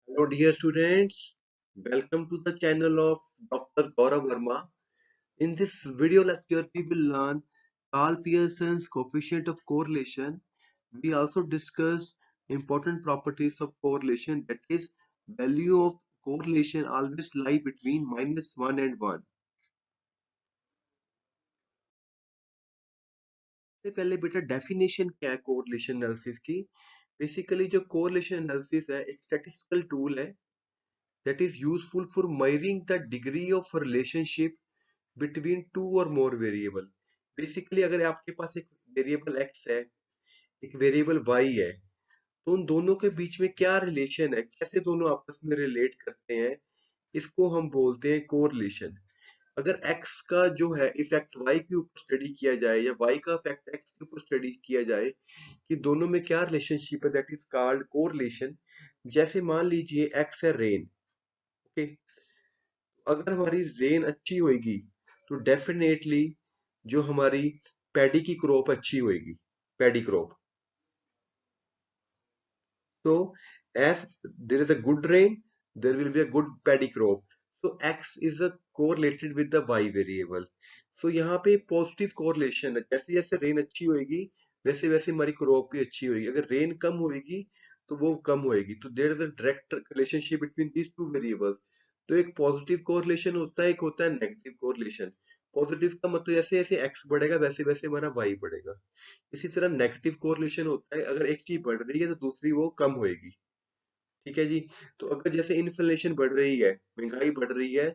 Hello, dear students. Welcome to the channel of Dr. Gaurav Verma. In this video lecture, we will learn Carl Pearson's coefficient of correlation. We also discuss important properties of correlation, that is, value of correlation always lie between -1 and 1. सबसे पहले बेटा definition क्या है correlation analysis की। Basically जो correlation analysis है एक statistical tool है that is useful for measuring the degree of relationship between two or more variable। Basically अगर आपके पास एक वेरिएबल x है, एक वेरिएबल y है, तो उन दोनों के बीच में क्या रिलेशन है, कैसे दोनों आपस में रिलेट करते हैं, इसको हम बोलते हैं कोरिलेशन। अगर x का जो है इफेक्ट y के ऊपर स्टडी किया जाए या y का इफेक्ट x के ऊपर स्टडी किया जाए कि दोनों में क्या रिलेशनशिप है, दैट इज कॉल्ड कोरिलेशन। जैसे मान लीजिए x है रेन। ओके, अगर हमारी रेन अच्छी होएगी तो डेफिनेटली जो हमारी पैडी की क्रॉप अच्छी होएगी, पैडी क्रॉप। तो F there is a good rain, there will be a good paddy crop. so x is a correlated with the y variable। so यहाँ पे पॉजिटिव कोरिलेशन है, जैसे जैसे रेन अच्छी होएगी वैसे वैसे हमारी क्रॉप भी अच्छी होगी। अगर रेन कम होएगी तो वो कम होएगी। तो there is a direct relationship between these two variables. तो एक पॉजिटिव कोरिलेशन होता है, एक होता है नेगेटिव कोरिलेशन। पॉजिटिव का मतलब जैसे जैसे x बढ़ेगा वैसे वैसे हमारा y बढ़ेगा। इसी तरह नेगेटिव कोरिलेशन होता है, अगर एक चीज बढ़ रही है तो दूसरी वो कम होएगी। ठीक है जी। तो अगर जैसे इन्फ्लेशन बढ़ रही है, महंगाई बढ़ रही है,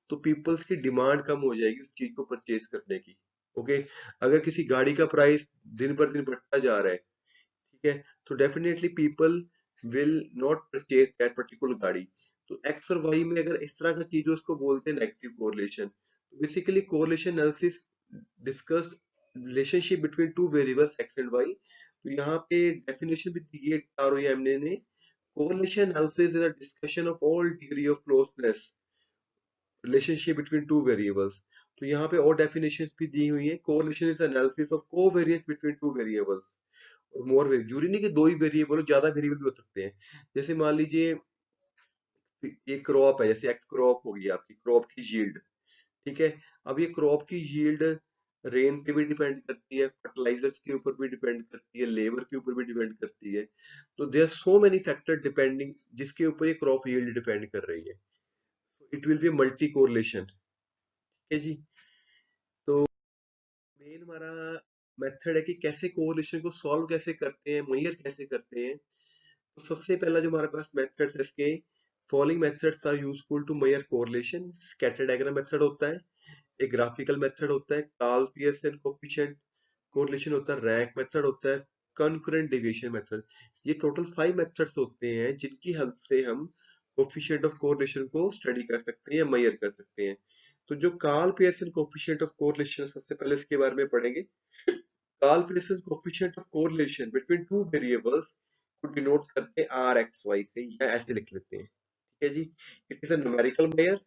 तो पीपल्स की डिमांड कम हो जाएगी उस चीज को परचेज करने की। ओके, अगर किसी गाड़ी का प्राइस दिन पर दिन बढ़ता जा रहा है, ठीक है, तो definitely people will not purchase that particular गाड़ी। तो एक्स और वाई में अगर इस तरह का चीज हो, उसको बोलते हैं नेगेटिव कोरिलेशन। तो basically correlation analysis discuss relationship between two variables X and Y. तो यहाँ पे डेफिनेशन भी दी है आरओएम ने। Correlation analysis is a discussion of all degree of closeness relationship between two variables. तो यहाँ पे और डेफिनेशंस भी दी हुई है। Correlation is analysis of covariance between two variables. और मोर वेरिएबल, जरूरी नहीं कि दो ही वेरिएबल हो, ज्यादा वेरिएबल भी हो सकते हैं। जैसे मान लीजिए एक क्रॉप है, जैसे एक्स क्रॉप होगी आपकी, क्रॉप की यील्ड। ठीक है, अब ये क्रॉप की यील्ड रेन पे भी डिपेंड करती है, फर्टिलाइजर्स के ऊपर भी डिपेंड करती है, लेबर के ऊपर भी डिपेंड करती है। तो there are so many factor depending जिसके ऊपर ये क्रॉप यील्ड डिपेंड कर रही है। It will be multi correlation. ठीक है जी। तो मेन हमारा मेथड है कि कैसे कोरिलेशन को सॉल्व कैसे करते हैं, मेजर कैसे करते हैं। तो सबसे पहला जो हमारे पास मेथड्स है इसके, following methods are useful to measure correlation. Scatter diagram method होता है, एक ग्राफिकल मेथड होता है, कार्ल पियर्सन कोएफिशिएंट कोरिलेशन होता है, रैंक मेथड होता है, कंकरेंट डेविएशन मेथड। ये टोटल 5 मेथड्स होते हैं जिनकी हेल्प से हम कोएफिशिएंट ऑफ कोरिलेशन को स्टडी कर सकते हैं या मेजर कर सकते हैं। तो जो Karl Pearson coefficient of correlation, सबसे पहले इसके बारे में पढ़ेंगे। Karl Pearson coefficient of correlation between two variables को डिनोट करते हैं आर एक्स वाई से, या ऐसे लिख लेते हैं। ठीक है जी। It is a numerical measure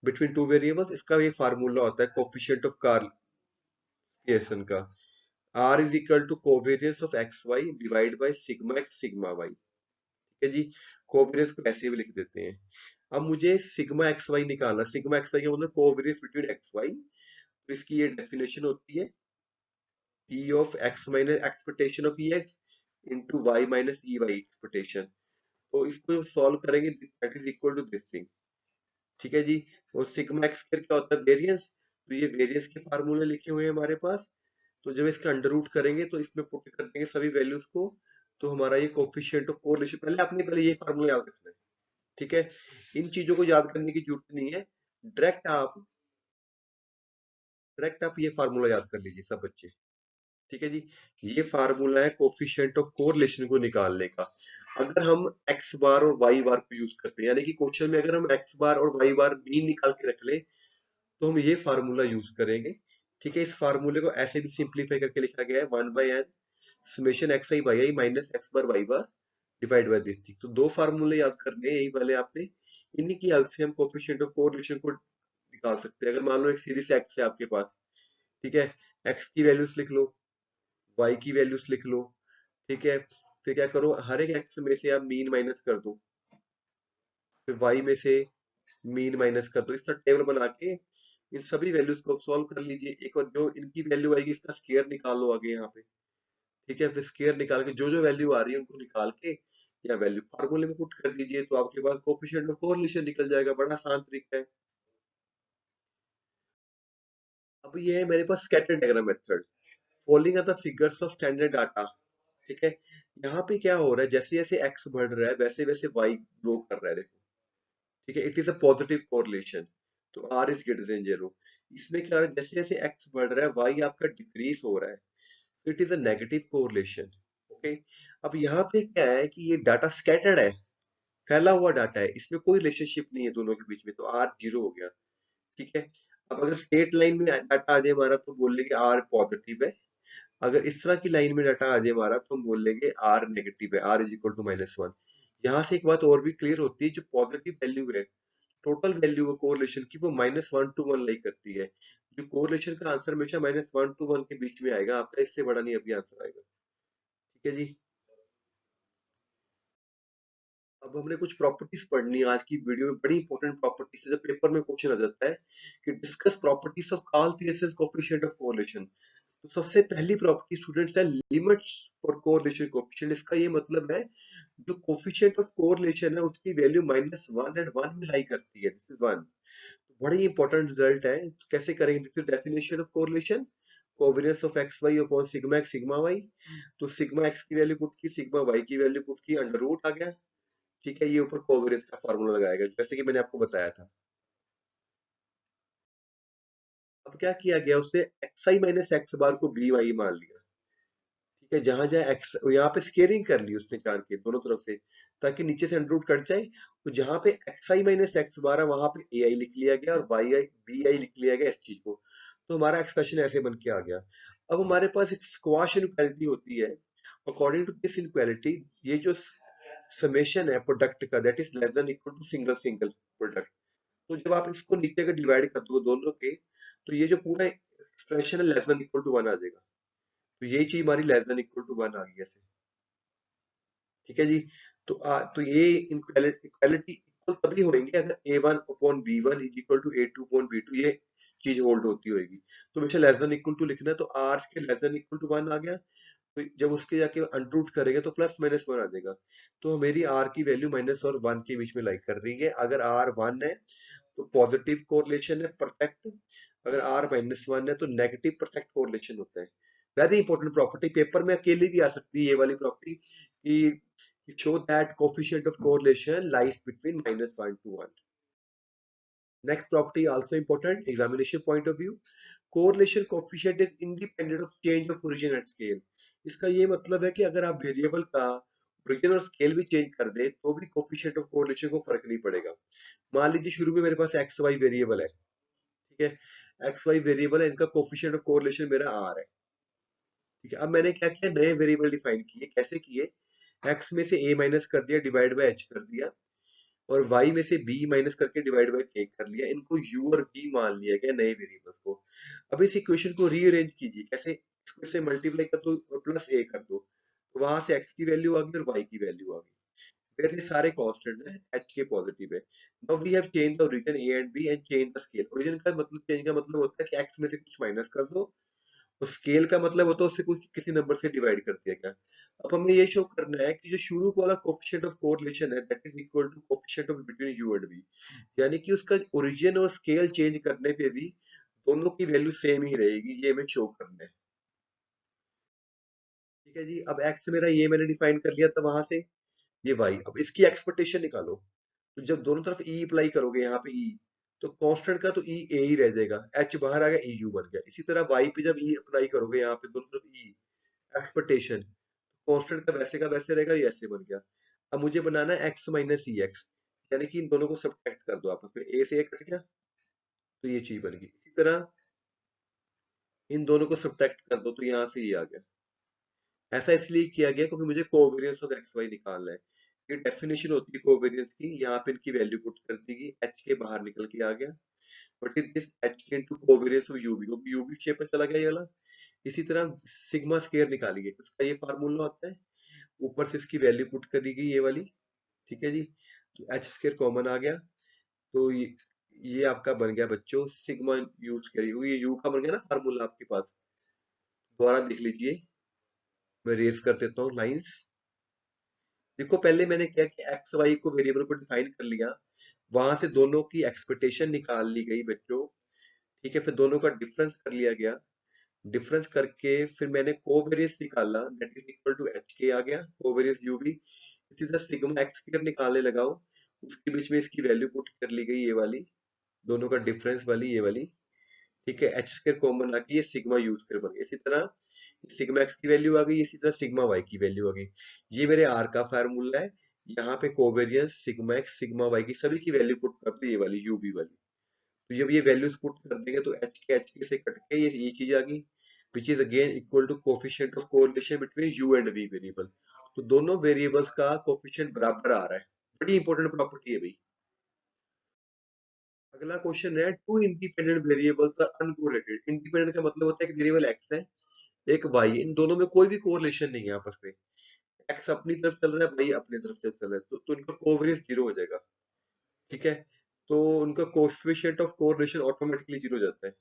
between two variables. इसका ये फार्मूला होता है कोएफिशिएंट ऑफ कार्ल पियर्सन का। R is equal to covariance of X Y divide by sigma X sigma Y. ठीक है जी। कोवेरियंस को ऐसे भी लिख देते हैं। अब मुझे सिग्मा एक्स वाई निकालना। सिग्मा एक्स वाई का मतलब कोवेरियंस बिटवीन एक्स वाई। तो इसकी ये डेफिनेशन होती है, E of x minus expectation of E X into Y minus E Y expectation. तो इसको सॉल्व करेंगे, that is equal to this thing. ठीक है जी। और सिग्मा एक्स स्क्वायर क्या होता है, वेरियंस। तो ये वेरियंस के फार्मूले लिखे हुए हैं हमारे पास। तो जब इसका अंडर रूट करेंगे तो इसमें पुट कर देंगे सभी वैल्यूज को। तो हमारा ये कोफिशिएंट ऑफ कोरिलेशन, पहले आपने पहले ये फार्मूला याद रखना है। ठीक है, इन चीजों को याद करने की जरूरत नहीं है। डायरेक्ट आप डायरेक्ट आप ये फार्मूला याद कर लीजिए सब बच्चे। ठीक है जी। ये फार्मूला है कोफिशिएंट ऑफ कोरिलेशन को निकालने का। अगर हम एक्स बार और वाई बार को यूज करते हैं, यानी कि क्वेश्चन में अगर हम एक्स बार और वाई बार मीन निकाल के रख ले, तो हम ये फार्मूला यूज करेंगे। ठीक है, इस फार्मूले को ऐसे भी सिंप्लीफाई करके लिखा गया है, 1/n summation X I Y I minus X bar Y bar divide by this thing. तो दो फार्मूले याद करने हैं, यही वाले आपने। इन्हीं की हेल्प से हम कोफिशिएंट ऑफ कोरिलेशन को निकाल सकते हैं। अगर मान लो एक सीरीज एक्स है आपके पास, ठीक है, एक्स की वैल्यूज लिख लो, वाई की वैल्यूज लिख लो। ठीक है, फिर क्या करो, हर एक एक्स में से आप मीन माइनस कर दो। फिर वाई में से मीन माइनस कर दो। इस तरह टेबल बना के इन सभी वैल्यूज को सॉल्व कर लीजिए। एक और जो इनकी वैल्यू आएगी इसका स्केयर निकाल लो आगे यहाँ पे। ठीक है, फिर स्केयर निकाल के जो जो वैल्यू आ रही है उनको निकाल के या वैल्यू फार्मूले में पुट कर दीजिए, तो आपके पास कोफिशिएंट ऑफ कोरिलेशन निकल जाएगा। बड़ा आसान तरीका है। अब ये है मेरे पास scatter diagram method, following are the figures of standard data. ठीक है, यहाँ पे क्या हो रहा है, जैसे जैसे एक्स बढ़ रहा है वैसे वैसे वाई ग्रो कर रहा है, देखो। ठीक है, it is a positive correlation, तो R is greater than zero. इसमें क्या हो रहा है, जैसे जैसे एक्स बढ़ रहा है वाई आपका डिक्रीज हो रहा है, तो it is a negative correlation. Okay, अब यहाँ पे क्या है कि ये डाटा स्कैटर्ड है, फैला हुआ डाटा है, इसमें कोई रिलेशनशिप नहीं है दोनों के बीच में, तो आर जीरो हो गया। ठीक है, अब अगर स्ट्रेट लाइन में डाटा आ जाए हमारा तो बोल लेंगे आर पॉजिटिव है। अगर इस तरह की लाइन में डाटा आ जाए हमारा तो हम बोल लेंगे आर नेगेटिव है, आर इज इक्वल टू -1। यहाँ से एक बात और भी क्लियर होती है, जो पॉजिटिव वैल्यू है, टोटल वैल्यू है कोरिलेशन की, वो -1 to 1 लाई करती है। जो कोरिलेशन का आंसर हमेशा -1 to 1 के बीच में आएगा आपका, इससे बड़ा नहीं अभी आंसर आएगा। ठीक है जी। अब हमने कुछ प्रॉपर्टीज पढ़नी है आज की वीडियो में, बड़ी इंपॉर्टेंट प्रॉपर्टीज है, जब पेपर में क्वेश्चन आ जाता है कि discuss properties of Karl Pearson coefficient of correlation. तो सबसे पहली प्रॉपर्टी स्टूडेंट्स है लिमिट्स फॉर कोरिलेशन कोएफिशिएंट। इसका ये मतलब है जो कोएफिशिएंट ऑफ कोरिलेशन है उसकी वैल्यू -1 एंड 1 में लाई करती है, दिस इज 1। बड़ी इंपॉर्टेंट रिजल्ट है। कैसे करेंगे, this is definition of correlation, covariance of X Y upon sigma X sigma Y. तो सिग्मा एक्स की वैल्यू पुट की, सिग्मा वाई की वैल्यू पुट की, अंडर रूट आ गया। ठीक है, ये ऊपर कोवेरियंस का फार्मूला लगाएगा जैसे कि मैंने आपको बताया था। अब क्या किया गया, उसने एक्स आई माइनस एक्स बार को बी वाई मान लिया। ठीक है, जहां जहां एक्स, यहाँ पे स्केयरिंग कर ली उसने जान के दोनों तरफ से, ताकि नीचे से अंडर रूट कट जाए। तो जहां पे एक्स आई माइनस एक्स बार है वहां पे ए आई लिख लिया गया और वाई आई बी आई लिख लिया गया इस चीज को। तो हमारा एक्सप्रेशन ऐसे बन के आ गया। अब हमारे पास एक स्क्वाश इनइक्वालिटी होती है। अकॉर्डिंग टू दिस इनइक्वालिटी, ये जो समेशन है प्रोडक्ट का, that is less than equal to single single product. तो जब आप इसको नीचे का डिवाइड कर दो दोनों के, तो ये जो पूरा एक्सप्रेशन है लेस देन इक्वल टू 1 आ जाएगा। तो ये चीज हमारी लेस देन इक्वल टू 1 आ गई ऐसे। ठीक है जी। तो ये इक्वालिटी इक्वल तभी होंगे अगर a1/b1 is equal to a2/b2, ये चीज होल्ड होती होगी। तो हमेशा लेस देन इक्वल टू लिखना है, तो r के लेस देन इक्वल टू 1 आ गया। तो जब उसके जाके अनरूट करेंगे तो +-1 आ जाएगा। तो मेरी r की वैल्यू माइनस और 1 के बीच में लाई कर रही है। अगर r 1 है तो पॉजिटिव कोरिलेशन है, परफेक्ट। अगर r -1 है तो नेगेटिव परफेक्ट कोरिलेशन होता है। वेरी इंपॉर्टेंट प्रॉपर्टी, पेपर में अकेले भी आ सकती है ये वाली प्रॉपर्टी कि show that coefficient of correlation lies between -1 to 1. Next property also important, examination point of view. Correlation coefficient is independent of change of origin and scale. इसका ये मतलब है कि अगर आप वेरिएबल का ओरिजिन और स्केल भी चेंज कर दे तो भी कोफिशिएंट ऑफ कोरिलेशन को फर्क नहीं पड़ेगा। मान लीजिए शुरू में मेरे पास एक्स वाई वेरिएबल है। ठीक है, एक्स वाई वेरिएबल है, इनका कोफिशिएंट ऑफ कोरिलेशन मेरा आर है। ठीक है, अब मैंने क्या किया, नए वेरिएबल डिफाइन किए। कैसे किए, एक्स में से ए माइनस कर दिया, डिवाइड बाय एच कर दिया, और y में से b माइनस करके डिवाइड बाय k कर लिया। इनको u और v मान लिया गया नए वेरिएबल्स को। अब इस इक्वेशन को रीअरेंज कीजिए, कैसे, इसको इससे मल्टीप्लाई कर दो और प्लस a कर दो, तो वहां से x की वैल्यू आ गई और y की वैल्यू आ गई। फिर ये सारे कांस्टेंट है, h के पॉजिटिव है। Now we have change the origin a and b and change the scale. Origin का मतलब, चेंज का मतलब होता है कि x में से कुछ माइनस कर दो, और स्केल का मतलब होता है उससे कुछ किसी नंबर से डिवाइड कर दिया गया। अब हमें ये शो करना है कि जो शुरू वाला कोफिशिएंट ऑफ कोरिलेशन है that is equal to coefficient of between u and v, यानी कि उसका ओरिजिन और स्केल चेंज करने पे भी दोनों की वैल्यू सेम ही रहेगी, ये हमें शो करना है। ठीक है जी, अब x मेरा ये मैंने डिफाइन कर लिया था वहां से, ये y। अब इसकी एक्सपेक्टेशन निकालो। तो जब दोनों तरफ e अप्लाई करोगे, यहाँ पे e, तो कांस्टेंट का तो e a ही रह जाएगा, h बाहर आ गया, e u बन गया। इसी तरह y पे जब e अप्लाई करोगे यहाँ पे दोनों तरफ e, एक्सपेक्टेशन, कांस्टेंट का वैसे रहेगा, ये ऐसे बन गया। अब मुझे बनाना है x माइनस ई एक्स, यानी कि इन दोनों को सब्ट्रैक्ट कर दो आपस में, a से a कट गया, तो ये चीज बन गई। इसी तरह इन दोनों को सब्ट्रैक्ट कर दो तो यहाँ से ये आ गया। ऐसा इसलिए किया गया क्योंकि मुझे कोवेरियंस ऑफ एक्स वाई निकालना है। ये डेफिनेशन होती है कोवेरियंस की, यहाँ पे इनकी वैल्यू पुट कर देगी, h के बाहर निकल के आ गया। बट इज दिस h के इनटू कोवेरियंस ऑफ यूवी, क्योंकि यूवी शेप में चला गया ये वाला। इसी तरह सिग्मा स्केयर निकालिए, उसका ये फार्मूला होता है, ऊपर से इसकी वैल्यू पुट करी गई ये वाली। ठीक है जी, एच स्क्वायर कॉमन आ गया, तो ये आपका बन गया बच्चों सिग्मा यूज करिए, ये यू का बन गया ना फार्मूला आपके पास। दोबारा देख लीजिए, मैं रेज कर देता हूँ लाइंस। देखो पहले मैंने क्या कि एक्स वाई को वेरिएबल को डिफाइन कर लिया, वहां से दोनों की एक्सपेक्टेशन निकाल ली गई बच्चों। ठीक है, फिर दोनों का डिफरेंस कर लिया गया, डिफरेंस करके फिर मैंने कोवेरियंस निकाला, that is equal to H K आ गया, कोवेरियंस यू भी। इसी तरह सिग्मा एक्स स्क्वायर निकालने लगाओ, उसके बीच में इसकी वैल्यू पुट कर ली गई, ये वाली दोनों का डिफरेंस वाली, ये वाली। ठीक है, एच स्क्वायर कॉमन आके ये सिग्मा यू स्क्वायर बन गया। इसी तरह सिग्मा एक्स की वैल्यू आ गई, इसी तरह सिग्मा वाई की वैल्यू आ गई। ये मेरे आर का फार्मूला है। यहाँ पे covariance sigma X sigma Y की सभी की वैल्यू पुट कर दो, ये वाली यू बी वाली। तो जब ये वैल्यूज पुट कर देंगे तो एच के से कट के ये चीज आ गई, which is again equal to coefficient of correlation between U and V variable. तो दोनों वेरिएबल्स का कोफिशिएंट बराबर आ रहा है। बड़ी इंपॉर्टेंट प्रॉपर्टी है भाई। अगला क्वेश्चन है, two independent variables are uncorrelated. Independent का मतलब होता है कि वेरिएबल एक्स है, एक वाई, इन दोनों में कोई भी कोरिलेशन नहीं है आपस में। एक्स अपनी तरफ चल रहा है, वाई अपनी तरफ से चल रहा है, तो इनका कोवेरियंस जीरो हो जाएगा। ठीक है, तो उनका coefficient of correlation automatically zero हो जाता है।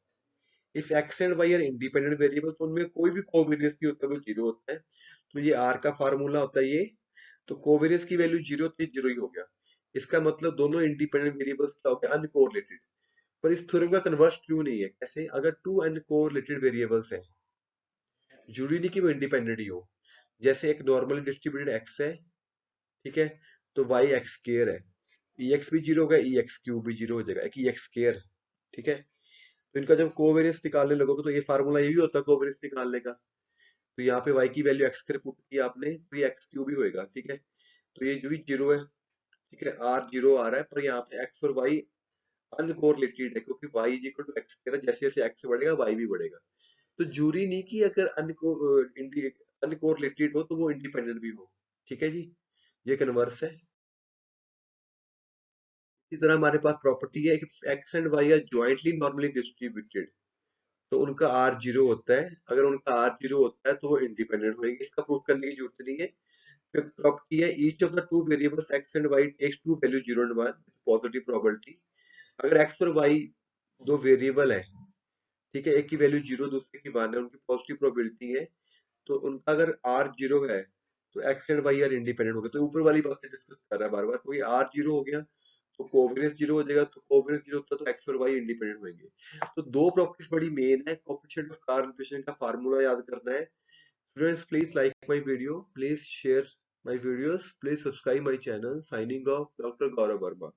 If X and Y are independent variable, तो उनमें कोई भी कोवेरियंस नहीं होता, वो जीरो होता है। तो ये आर का फार्मूला होता है ये। तो कोवेरियंस की वैल्यू जीरो थी, जीरो ही हो गया। इसका मतलब दोनों इंडिपेंडेंट वेरिएबल्स क्या हो गए, अनकोरिलेटेड। पर इस थ्योरम का कन्वर्स ट्रू नहीं है। कैसे? अगर टू अनकोरिलेटेड वेरिएबल्स हैं, जरूरी नहीं कि वो इंडिपेंडेंट ही हो। जैसे एक नॉर्मली डिस्ट्रीब्यूटेड एक्स है, ठीक है, तो वाई एक्स स्केयर है, ई एक्स भी जीरो होगा, ई एक्स क्यूब भी जीरो हो जाएगा, एक ई एक्स स्केयर। ठीक है, तो इनका जब कोवेरियंस निकालने लगोगे तो ये फार्मूला ये भी होता है कोवेरियंस निकालने का। तो यहाँ पे y की वैल्यू x के पुट की आपने, तो ये एक्स क्यूब ही होएगा। ठीक है, तो ये जो भी जीरो है, ठीक है, r जीरो आ रहा है, पर यहाँ पे x और y अनकोरिलेटेड है, क्योंकि y is equal to X square, जैसे जैसे x बढ़ेगा y भी बढ़ेगा। तो जरूरी नहीं कि अगर अनकोरिलेटेड हो तो वो इंडिपेंडेंट भी हो। ठीक है जी, ये कन्वर्स है। इसी तरह हमारे पास प्रॉपर्टी है कि X and Y are jointly normally distributed, तो उनका आर जीरो होता है। अगर उनका आर जीरो होता है तो वो इंडिपेंडेंट होंगे, इसका प्रूफ करने की जरूरत नहीं है। फिफ्थ प्रॉपर्टी है, each of the two variables X and Y takes two value zero and one, positive probability. अगर एक्स और वाई दो वेरिएबल है, ठीक है, एक की वैल्यू जीरो दूसरे की वन है, उनकी पॉजिटिव प्रोबेबिलिटी है, तो उनका अगर आर जीरो है तो X and Y are independent हो गए। तो ऊपर वाली बात डिस्कस कर रहा है बार बार, कोई आर जीरो हो गया तो कोवेरियंस जीरो हो जाएगा, तो कोवेरियंस जीरो होता है तो एक्स और वाई इंडिपेंडेंट होंगे। तो दो प्रॉपर्टीज बड़ी मेन है, कोएफिशिएंट ऑफ कोरिलेशन का फार्मूला याद करना है। Students please like my video, please share my videos, please subscribe my channel. Signing off, Dr. Gaurav Verma.